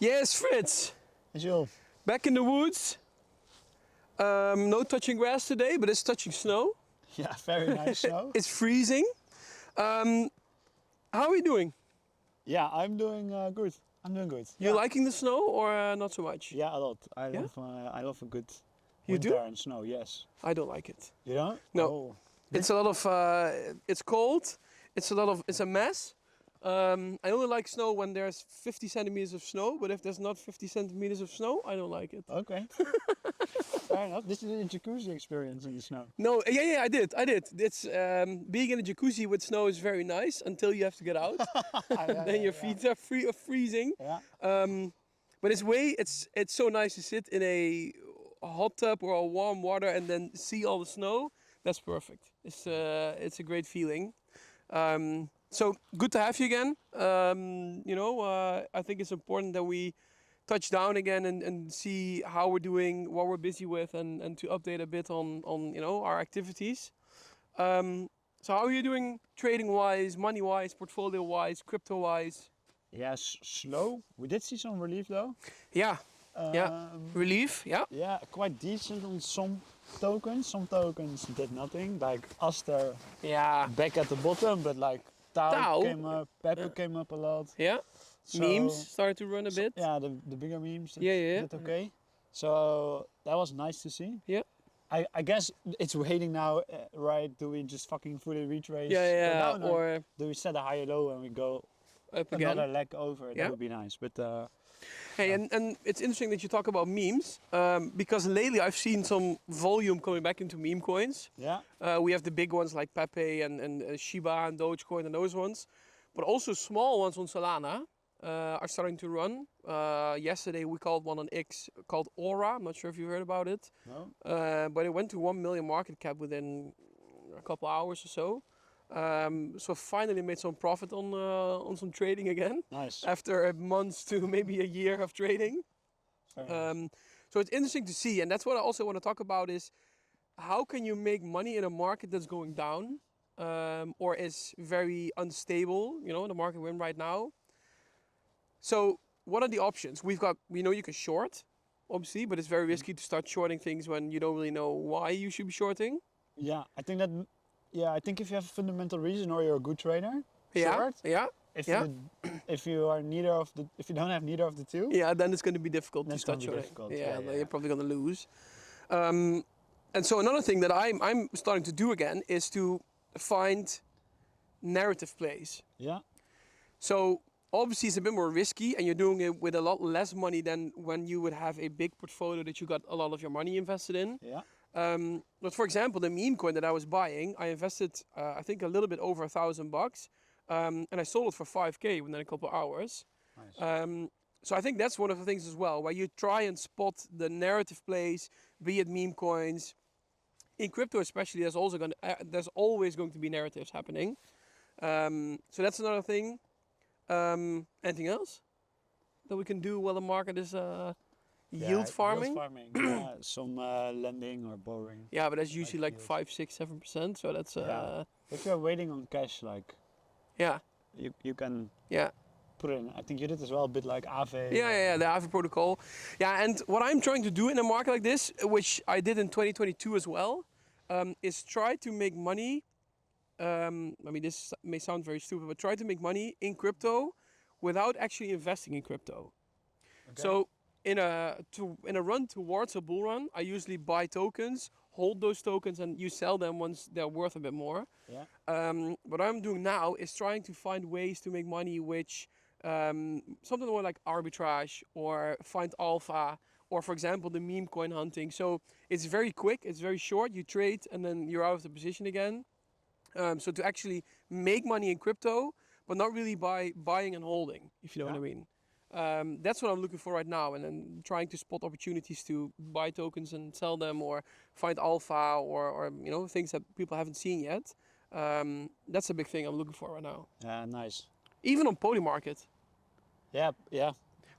Yes, Fritz. Jules. Back in the woods. No touching grass today, but it's touching snow. Yeah, very nice snow. It's freezing. How are we doing? Yeah, I'm doing good. I'm doing good. You Yeah. liking the snow or not so much? Yeah, a lot. Yeah? I love a good You winter do? and snow. Yes. I don't like it. You don't? No. Oh. It's a lot of. It's cold. It's a mess. I only like snow when there's 50 centimeters of snow, but if there's not 50 centimeters of snow, I don't like it. Okay. Fair enough. This is a jacuzzi experience in the snow. No, yeah, I did. It's being in a jacuzzi with snow is very nice until you have to get out. Then your feet are freezing. Yeah. But it's so nice to sit in a hot tub or a warm water and then see all the snow. That's perfect. It's a great feeling. So good to have you again. I think it's important that we touch down again and see how we're doing, what we're busy with, and to update a bit on our activities. So how are you doing trading-wise, money-wise, portfolio-wise, crypto-wise? Yes, slow. We did see some relief though. Yeah. Relief. Yeah. Yeah, quite decent on some tokens. Some tokens did nothing. Like Aster Yeah. back at the bottom, but like Tau Tau. came up, Pepper came up a lot. Yeah. So- Memes started to run a bit. Yeah, the bigger memes Yeah. did okay. So that was nice to see. Yeah. I guess it's waiting now, right? Do we just fucking fully retrace? Yeah. go down, Or do we set a higher low and we go up again. another leg over? Yeah. That would be nice. But Hey, and it's interesting that you talk about memes because lately I've seen some volume coming back into meme coins. yeah, We have the big ones like Pepe and Shiba and Dogecoin and those ones, but also small ones on Solana are starting to run. Yesterday we called one on X called Aura. I'm not sure if you heard about it, no, but it went to 1 million market cap within a couple hours or so. So finally made some profit on some trading again nice. after months to maybe a year of trading. Very nice. So it's interesting to see, and that's what I also want to talk about is how can you make money in a market that's going down or is very unstable, the market we're in right now. So what are the options? We know you can short, obviously, but it's very risky to start shorting things when you don't really know why you should be shorting. Yeah, I think that. Yeah, I think if you have a fundamental reason or you're a good trader, Yeah, short. yeah, If yeah. if you don't have neither of the two, Yeah, then it's going to be difficult to That's start gonna be shorting. difficult. Yeah, Yeah. you're probably going to lose. And so another thing that I'm starting to do again is to find narrative plays. yeah, So obviously it's a bit more risky and you're doing it with a lot less money than when you would have a big portfolio that you got a lot of your money invested in. yeah, But for example, the meme coin that I was buying, I invested I think a little bit over $1,000, and I sold it for 5K within a couple of hours. nice. So I think that's one of the things as well, where you try and spot the narrative plays, be it meme coins. In crypto especially, there's always going to be narratives happening. So that's another thing. Anything else that we can do while the market is yield farming? Yield farming. Yeah, some lending or borrowing. Yeah, but that's usually like yield. 5, 6, 7%. So that's Yeah. If you're waiting on cash, like yeah, you can yeah. put in. I think you did as well, a bit like Aave. Yeah, the Aave protocol. Yeah, and what I'm trying to do in a market like this, which I did in 2022 as well, is try to make money. I mean, this may sound very stupid, but try to make money in crypto without actually investing in crypto. Okay. So in a run towards a bull run, I usually buy tokens, hold those tokens, and you sell them once they're worth a bit more. Yeah. What I'm doing now is trying to find ways to make money, which something more like arbitrage or find alpha, or for example the meme coin hunting. So it's very quick, it's very short. You trade and then you're out of the position again. So to actually make money in crypto, but not really by buying and holding, if you know what I mean. That's what I'm looking for right now, and then trying to spot opportunities to buy tokens and sell them, or find alpha, or things that people haven't seen yet. That's a big thing I'm looking for right now. Yeah, nice. Even on Polymarket. Yeah.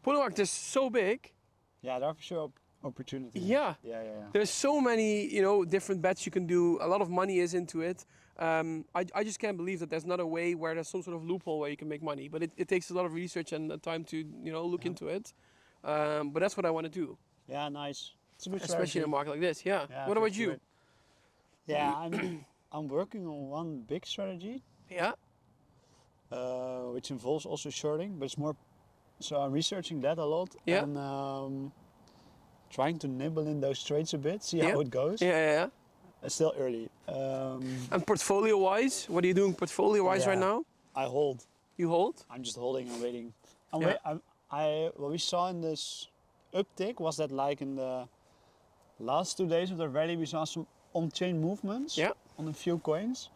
Polymarket is so big. Yeah, there are for sure opportunities. Yeah. Yeah. There's so many, different bets you can do. A lot of money is into it. I just can't believe that there's not a way where there's some sort of loophole where you can make money. But it takes a lot of research and time to look Yeah. into it. But that's what I want to do, Yeah, nice. It's a good especially in a strategy. market like this. Yeah. Yeah, What for about sure. you? Yeah, I'm working on one big strategy, Yeah. which involves also shorting, but it's more. So I'm researching that a lot Yeah. and trying to nibble in those trades a bit, see Yeah. how it goes. Yeah. It's still early. And portfolio-wise, what are you doing portfolio-wise right Yeah. now? I hold. You hold? I'm just holding and waiting. I'm Yeah. wait. What we saw in this uptick was that like in the last 2 days of the rally, we saw some on-chain movements Yeah. on a few coins.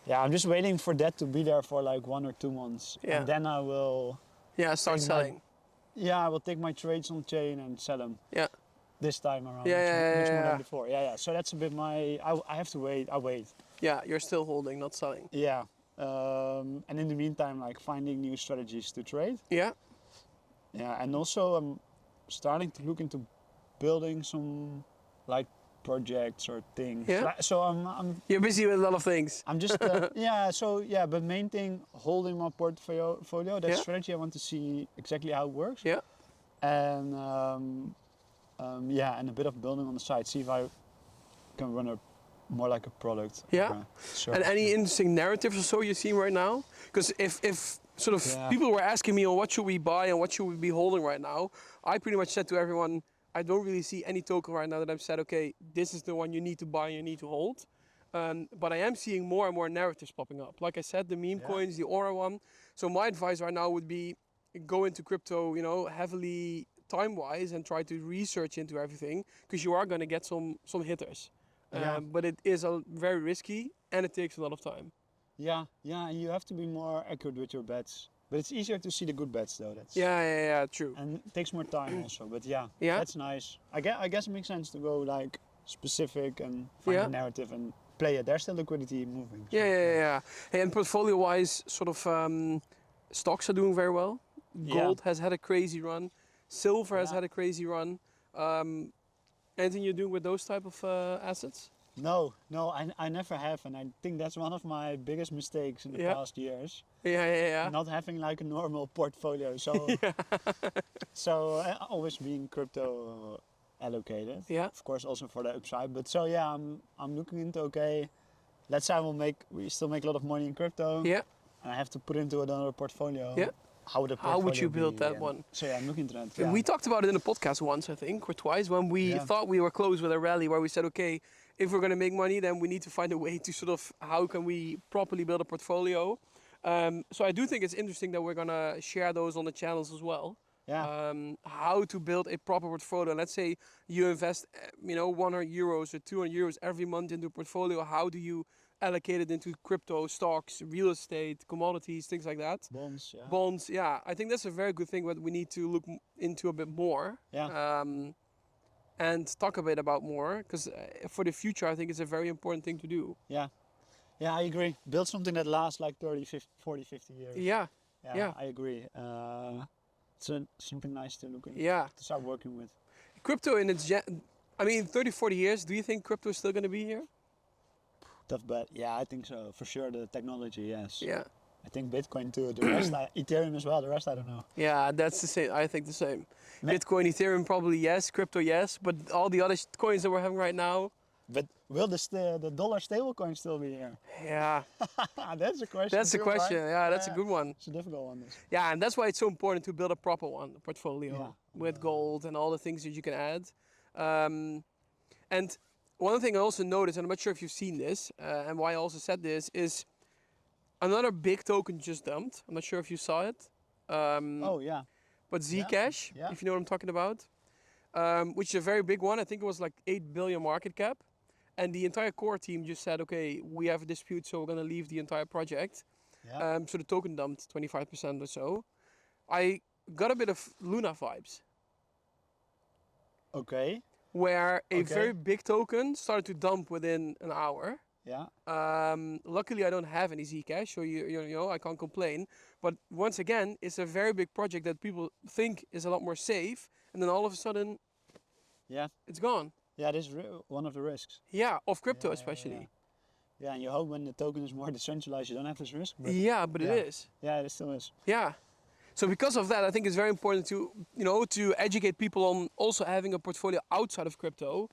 Yeah, I'm just waiting for that to be there for like 1 or 2 months, Yeah. and then I will. Yeah. Start Take my- selling. Yeah, I will take my trades on chain and sell them. Yeah. This time around, Yeah, much more yeah. than before. Yeah. So that's a bit my. I have to wait. I wait. Yeah. You're still holding, not selling. Yeah. And in the meantime, like finding new strategies to trade. Yeah. Yeah, and also I'm starting to look into building some like projects or things. Yeah. So I'm You're busy with a lot of things. I'm just yeah. So yeah, but main thing holding my portfolio. That Yeah. strategy. I want to see exactly how it works. Yeah. And yeah, and a bit of building on the side. See if I can run a more like a product. Yeah. Sure. And any interesting narratives or so you're seeing right now? Because if sort of Yeah. people were asking me, what should we buy and what should we be holding right now, I pretty much said to everyone, I don't really see any token right now that I've said, okay, this is the one you need to buy and you need to hold. But I am seeing more and more narratives popping up. Like I said, the meme Yeah. coins, the Aura one. So my advice right now would be go into crypto, heavily time-wise and try to research into everything because you are going to get some hitters. Yeah. But it is very risky and it takes a lot of time. Yeah, and you have to be more accurate with your bets. But it's easier to see the good bets though. That's Yeah, true. And it takes more time also. But yeah, Yeah. that's nice. I guess it makes sense to go like specific and find Yeah. a narrative and play it. There's still liquidity moving. So, Yeah. Hey, and portfolio-wise, sort of stocks are doing very well. Yeah. Gold has had a crazy run. Silver has Yeah. had a crazy run. Anything you're doing with those type of assets? No, I never have, and I think that's one of my biggest mistakes in the Yeah. past years. Yeah. Not having like a normal portfolio. So, so always being crypto allocated. Yeah. Of course, also for the upside. But so yeah, I'm looking into okay. Let's say we still make a lot of money in crypto. Yeah. And I have to put into another portfolio. Yeah. How would How would you build that and one? So yeah, I'm looking into that. Yeah. We talked about it in a podcast once, I think, or twice, when we Yeah. thought we were close with a rally where we said, okay, if we're going to make money, then we need to find a way to sort of, how can we properly build a portfolio? So I do think it's interesting that we're going to share those on the channels as well. Yeah. How to build a proper portfolio. Let's say you invest, 100 euros or 200 euros every month into a portfolio. How do you allocate it into crypto, stocks, real estate, commodities, things like that? Bonds. Yeah. Bonds, yeah. I think that's a very good thing that we need to look into a bit more. Yeah. And talk a bit about more, because for the future, I think it's a very important thing to do. Yeah. Yeah, I agree. Build something that lasts like 30, 50, 40, 50 years. Yeah, yeah. I agree. It's something nice to look into, yeah. to start working with. Crypto in its, 30, 40 years, do you think crypto is still going to be here? Tough bet. Yeah, I think so. For sure, the technology, yes. Yeah. I think Bitcoin too. The rest, Ethereum as well. The rest, I don't know. Yeah, that's the same. I think the same. Ma- Bitcoin, Ethereum, probably yes. Crypto, yes. But all the other coins that we're having right now, But will the dollar stablecoin still be here? yeah, That's a question. that's the too, question. right? Yeah, that's a good one. It's a difficult one. This. Yeah, and that's why it's so important to build a proper one, a portfolio Yeah. with gold and all the things that you can add. And one thing I also noticed, and I'm not sure if you've seen this, and why I also said this, is another big token just dumped. I'm not sure if you saw it. Oh yeah. But Zcash, Yeah. if you know what I'm talking about, which is a very big one. I think it was like 8 billion market cap. And the entire core team just said, okay, we have a dispute, so we're going to leave the entire project. Yeah. So the token dumped 25% or so. I got a bit of Luna vibes, Okay. where a Okay. very big token started to dump within an hour. Yeah. Luckily, I don't have any Zcash, so I can't complain. But once again, it's a very big project that people think is a lot more safe, and then all of a sudden, Yeah. it's gone. Yeah. This is one of the risks. Yeah, of crypto Yeah, especially. Yeah, and you hope when the token is more decentralized, you don't have this risk. But Yeah, but yeah, it is. yeah, it still is. Yeah. So because of that, I think it's very important to, to educate people on also having a portfolio outside of crypto.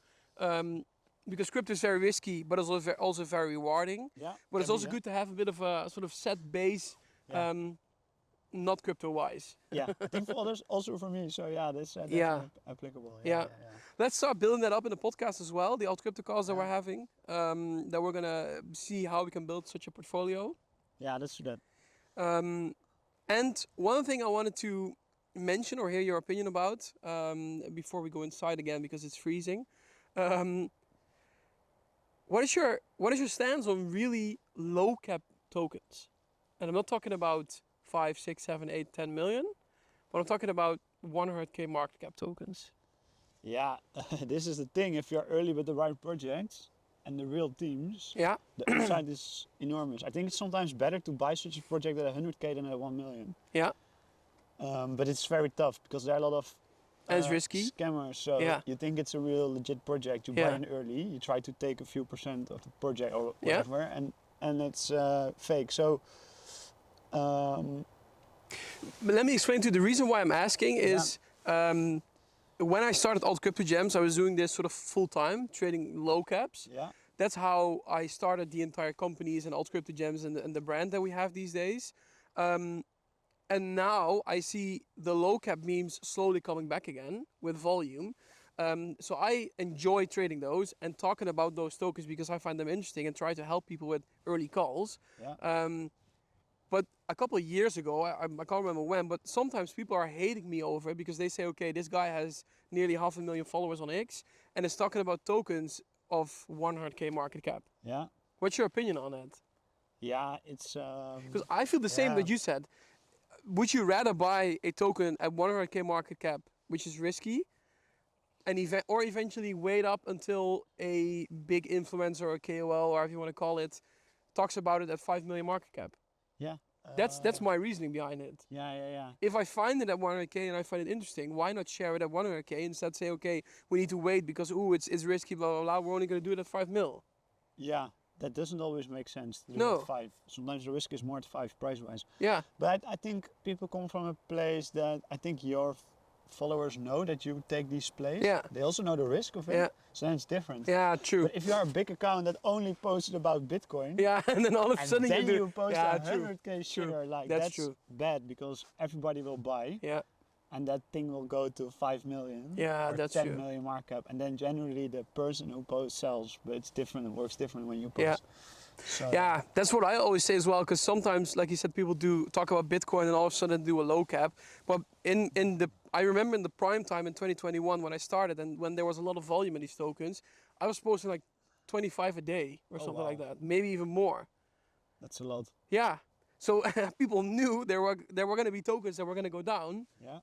Because crypto is very risky, but it's also very rewarding. Yeah, But it's can be, also yeah. good to have a bit of a sort of set base, Yeah. not crypto-wise. Yeah, I think for others, also for me. So yeah, that's Yeah. definitely applicable. Yeah, Yeah. yeah, yeah. Let's start building that up in the podcast as well, the alt crypto calls that Yeah. we're having, that we're going to see how we can build such a portfolio. Yeah, let's do that. And one thing I wanted to mention or hear your opinion about before we go inside again because it's freezing. What is your stance on really low cap tokens? And I'm not talking about 5, 6, 7, 8, 10 million, but I'm talking about 100k market cap tokens. Yeah, this is the thing. If you're early with the right projects and the real teams, Yeah, the upside is enormous. I think it's sometimes better to buy such a project at 100k than at 1 million. yeah, But it's very tough because there are a lot of and it's risky. scammers. So Yeah. you think it's a real legit project, you buy Yeah. in early, you try to take a few percent of the project or Yeah. whatever, and it's fake. So But let me explain to you the reason why I'm asking is when I started Alt Crypto Gems, I was doing this sort of full time, trading low caps. yeah, That's how I started the entire companies and Alt Crypto Gems and the brand that we have these days. And now I see the low cap memes slowly coming back again with volume. So I enjoy trading those and talking about those tokens because I find them interesting and try to help people with early calls. yeah. But a couple of years ago, I can't remember when, but sometimes people are hating me over it because they say, okay, this guy has nearly 500,000 followers on X and is talking about tokens of 100k market cap. Yeah, What's your opinion on that? yeah, it's Because I feel the same Yeah. that you said. Would you rather buy a token at 100k market cap, which is risky, and or eventually wait up until a big influencer or KOL, or however you want to call it, talks about it at 5 million market cap? yeah. That's my reasoning behind it. Yeah. If I find it at 100k and I find it interesting, why not share it at 100k instead say, okay, we need to wait because it's risky, blah blah blah. We're only going to do it at 5 mil. Yeah, that doesn't always make sense to do No. at 5. Sometimes the risk is more at 5 price-wise. Yeah, But I think people come from a place that I think your followers know that you take these plays. Yeah. They also know the risk of it. Yeah. So then it's different. yeah, true. But if you are a big account that only posted about Bitcoin, Yeah, and then all of a and sudden then you you do. post Yeah, a true. 100k True. share, like That's that's true. bad because everybody will buy Yeah, and that thing will go to 5 million Yeah, or that's 10 true. million markup, and then generally the person who posts sells, but it's different, it works different when you post. Yeah. So, yeah, that's what I always say as well. Because sometimes, like you said, people do talk about Bitcoin and all of a sudden do a low cap. But I remember in the prime time in 2021 when I started and when there was a lot of volume in these tokens, I was posting like 25 a day or Oh, something like wow. that, maybe even more. that's a lot. Yeah. So people knew there were going to be tokens that were going to go down. Yeah.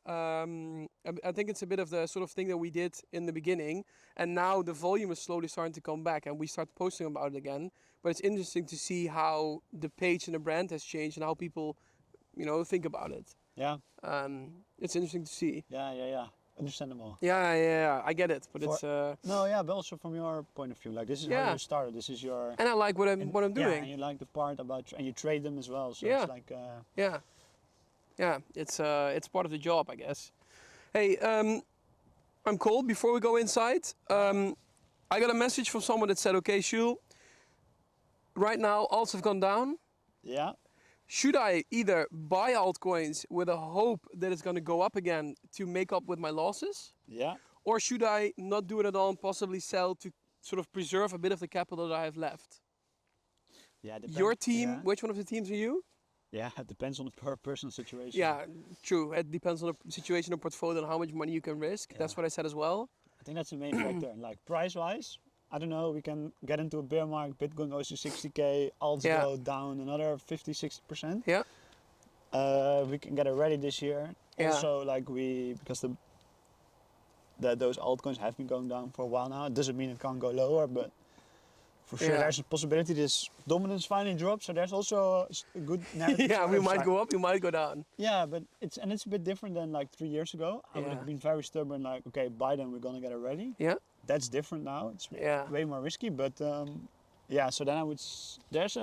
I think it's a bit of the sort of thing that we did in the beginning, and now the volume is slowly starting to come back, and we start posting about it again. But it's interesting to see how the page and the brand has changed and how people, think about it. Yeah. It's interesting to see. Yeah. Understandable. Yeah, I get it, but For- it's No, yeah, but also from your point of view, like this is how Yeah. you started. This is your. and I like what I'm Yeah, and doing. you like the part about and you trade them as well. So Yeah. it's like. Yeah, it's part of the job, I guess. Hey, I'm cold. Before we go inside, I got a message from someone that said, "Okay, Shul, right now alts have gone down. Yeah. Should I either buy altcoins with a hope that it's going to go up again to make up with my losses, Yeah. or should I not do it at all and possibly sell to sort of preserve a bit of the capital that I have left?" Yeah. Your team, Yeah. which one of the teams are you? Yeah, it depends on the personal situation. Yeah, true. It depends on the situation of portfolio and how much money you can risk. That's Yeah. what I said as well. I think that's the main factor. Like price-wise, I don't know. We can get into a bear market. Bitcoin goes to 60k. Alts Yeah. go down another 50-60%. Yeah. We can get a rally this year. Yeah. Also, like because those altcoins have been going down for a while now. It doesn't mean it can't go lower, but for sure Yeah. there's a possibility this dominance finally drops. So there's also a good narrative. Yeah, for we it. might Like- go up, we might go down. Yeah, but it's a bit different than like 3 years ago. I would Yeah. have been very stubborn, like, okay, buy them, we're gonna get a rally. Yeah. That's different now. It's Yeah. way more risky, but Yeah, so then I would. There's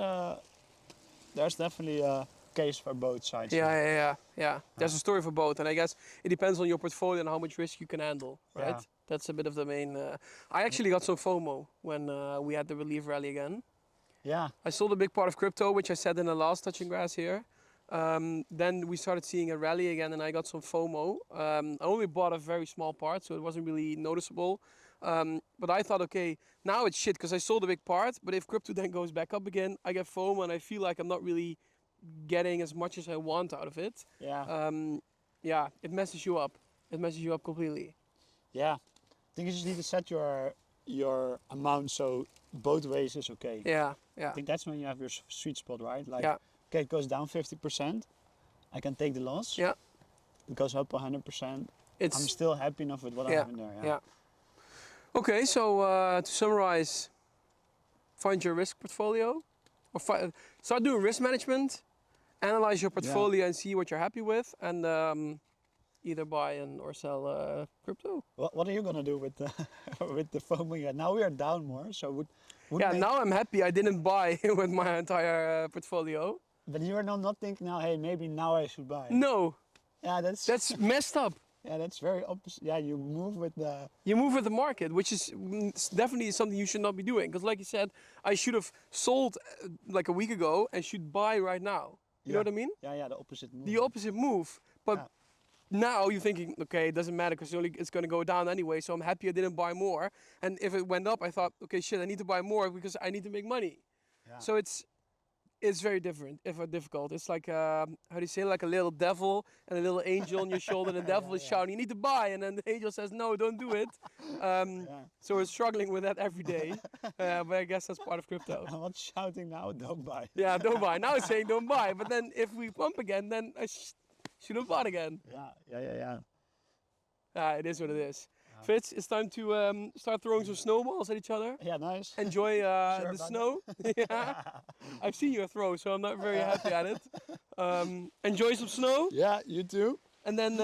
definitely a case for both sides. Yeah, here. yeah. There's a story for both, and I guess it depends on your portfolio and how much risk you can handle, right? Yeah. That's a bit of the main. I actually got some FOMO when we had the relief rally again. Yeah. I sold a big part of crypto, which I said in the last touching grass here. Then we started seeing a rally again, and I got some FOMO. I only bought a very small part, so it wasn't really noticeable. But I thought, okay, now it's shit because I sold a big part. But if crypto then goes back up again, I get FOMO, and I feel like I'm not really getting as much as I want out of it. Yeah. Yeah, it messes you up. It messes you up completely. Yeah. I think you just need to set your amount so both ways is okay. Yeah, I yeah, think that's when you have your sweet spot, right? Like, yeah, okay, it goes down 50%. I can take the loss. yeah. It goes up 100%. It's I'm still happy enough with what I yeah, have in there. yeah. Okay, so to summarize, find your risk portfolio, or start doing risk management, analyze your portfolio and see what you're happy with, and either buy or sell crypto. What are you gonna do with the with the FOMO? Yeah, now we are down more, so would Yeah, make, now I'm happy I didn't buy with my entire portfolio. but you are not thinking now. Hey, maybe now I should buy. No, Yeah, that's that's messed up. yeah, that's very opposite. Yeah, you move with the You move with the market, which is definitely something you should not be doing. Because, like you said, I should have sold like a week ago and should buy right now. You know what I mean? Yeah, the opposite move. The opposite move. But now you're thinking, okay, it doesn't matter because it's going to go down anyway. So I'm happy I didn't buy more. And if it went up, I thought, okay, shit, I need to buy more because I need to make money. Yeah. So it's very different, if difficult. It's like how do you say, like a little devil and a little angel on your shoulder. The devil is shouting, "You need to buy," and then the angel says, "No, don't do it." So we're struggling with that every day. But I guess that's part of crypto. I'm not shouting now. Don't buy. Yeah, don't buy. Now it's saying don't buy, but then if we pump again, then I should have bought again. Yeah. It is what it is. Fitz, it's time to start throwing some snowballs at each other. Yeah, nice. Enjoy Sure, the bud. snow. Yeah. I've seen you throw, so I'm not very happy at it. Enjoy some snow, Yeah, you too. and then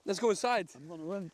let's go inside. I'm gonna win.